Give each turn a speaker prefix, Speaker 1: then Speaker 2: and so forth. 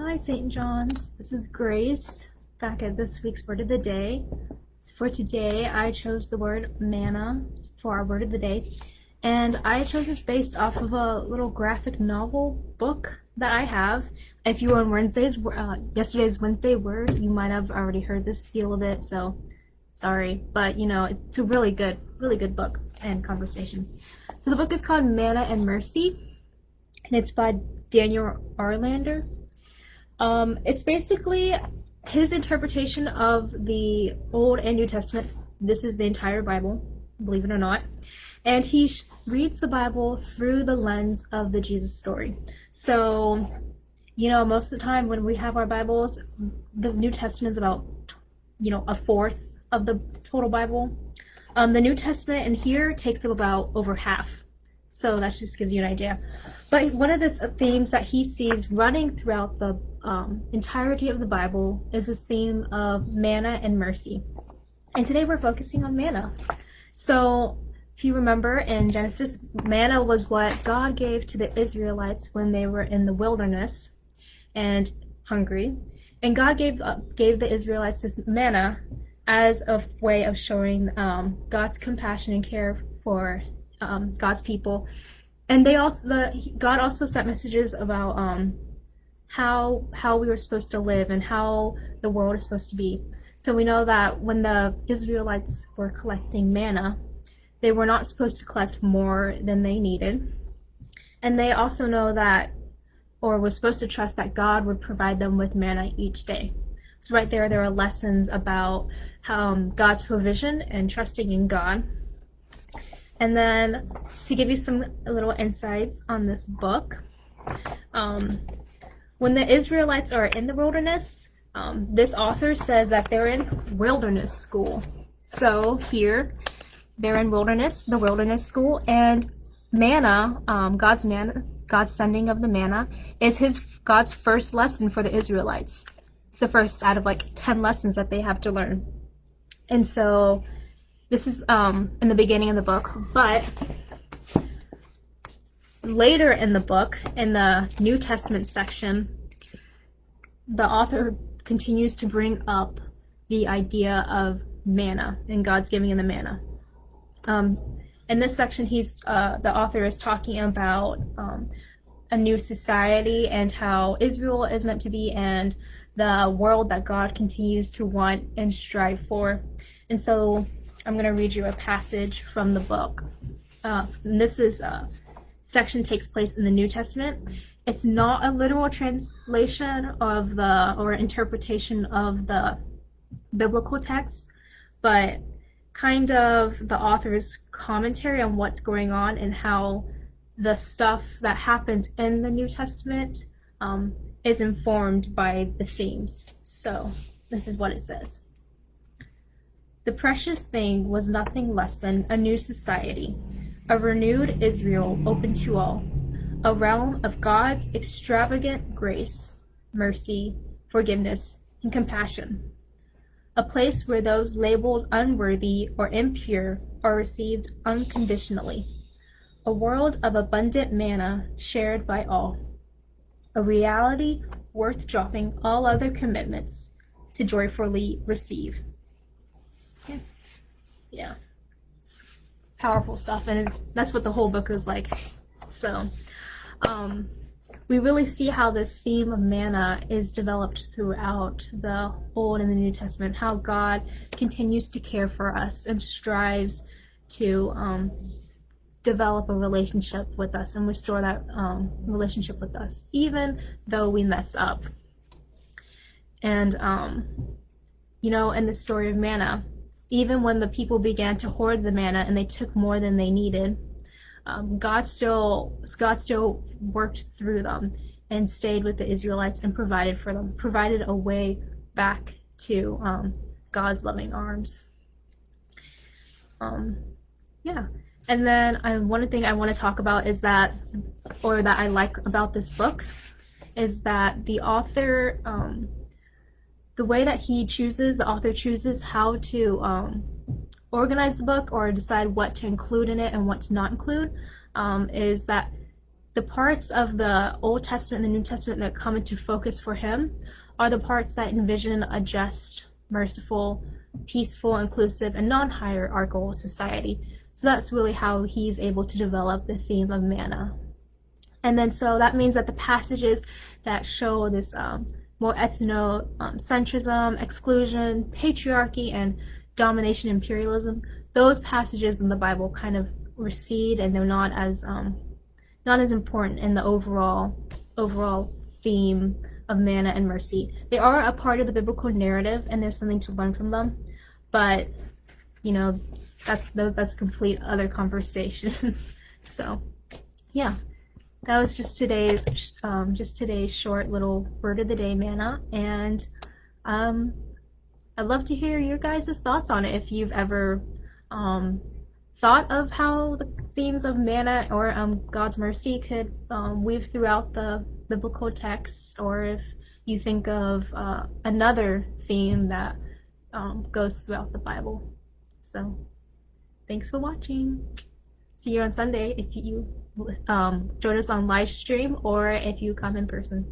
Speaker 1: Hi, St. John's. This is Grace back at this week's Word of the Day. For today, I chose the word manna for our Word of the Day, and I chose this based off of a little graphic novel book that I have. If you were on yesterday's Wednesday Word, you might have already heard this feel of it, so sorry, but it's a really good book and conversation. So the book is called Manna and Mercy, and it's by Daniel Arlander. It's basically his interpretation of the Old and New Testament. This is the entire Bible, believe it or not. And he reads the Bible through the lens of the Jesus story. So, most of the time when we have our Bibles, the New Testament is about, a fourth of the total Bible. The New Testament in here takes up about over half. So that just gives you an idea. But one of the themes that he sees running throughout the entirety of the Bible is this theme of manna and mercy. And today we're focusing on manna. So if you remember in Genesis, manna was what God gave to the Israelites when they were in the wilderness and hungry. And God gave the Israelites this manna as a way of showing God's compassion and care for God's people. And God also sent messages about how we were supposed to live and how the world is supposed to be. So we know that when the Israelites were collecting manna, they were not supposed to collect more than they needed. And they also know that, or were supposed to trust that God would provide them with manna each day. So right there are lessons about God's provision and trusting in God. And then to give you some little insights on this book, when the Israelites are in the wilderness, this author says that they're in wilderness school. So here, they're in the wilderness school, and manna, God's sending of the manna, is God's first lesson for the Israelites. It's the first out of 10 lessons that they have to learn. And so this is in the beginning of the book, but later in the book, in the New Testament section, the author continues to bring up the idea of manna and God's giving in the manna. In this section, the author is talking about a new society and how Israel is meant to be, and the world that God continues to want and strive for. And so I'm going to read you a passage from the book. This section takes place in the New Testament. It's not a literal translation or interpretation of the biblical text, but kind of the author's commentary on what's going on and how the stuff that happens in the New Testament is informed by the themes. So this is what it says. The precious thing was nothing less than a new society, a renewed Israel open to all, a realm of God's extravagant grace, mercy, forgiveness, and compassion, a place where those labeled unworthy or impure are received unconditionally, a world of abundant manna shared by all, a reality worth dropping all other commitments to joyfully receive. Yeah, it's powerful stuff, and that's what the whole book is like. So we really see how this theme of manna is developed throughout the Old and the New Testament, how God continues to care for us and strives to develop a relationship with us and restore that relationship with us, even though we mess up. And in the story of manna, even when the people began to hoard the manna and they took more than they needed, God still worked through them and stayed with the Israelites and provided for them, provided a way back to God's loving arms. And then one thing I want to talk about is that I like about this book, is that the author, the way that the author chooses how to organize the book or decide what to include in it and what to not include, is that the parts of the Old Testament and the New Testament that come into focus for him are the parts that envision a just, merciful, peaceful, inclusive, and non-hierarchical society. So that's really how he's able to develop the theme of manna. And then so that means that the passages that show this more ethnocentrism, exclusion, patriarchy, and domination, imperialism, those passages in the Bible kind of recede, and they're not as important in the overall theme of manna and mercy. They are a part of the biblical narrative, and there's something to learn from them. But you know, that's complete other conversation. So yeah, that was just today's short little word of the day, manna, and I'd love to hear your guys' thoughts on it. If you've ever thought of how the themes of manna or God's mercy could weave throughout the biblical texts, or if you think of another theme that goes throughout the Bible. So, thanks for watching. See you on Sunday if you join us on live stream or if you come in person.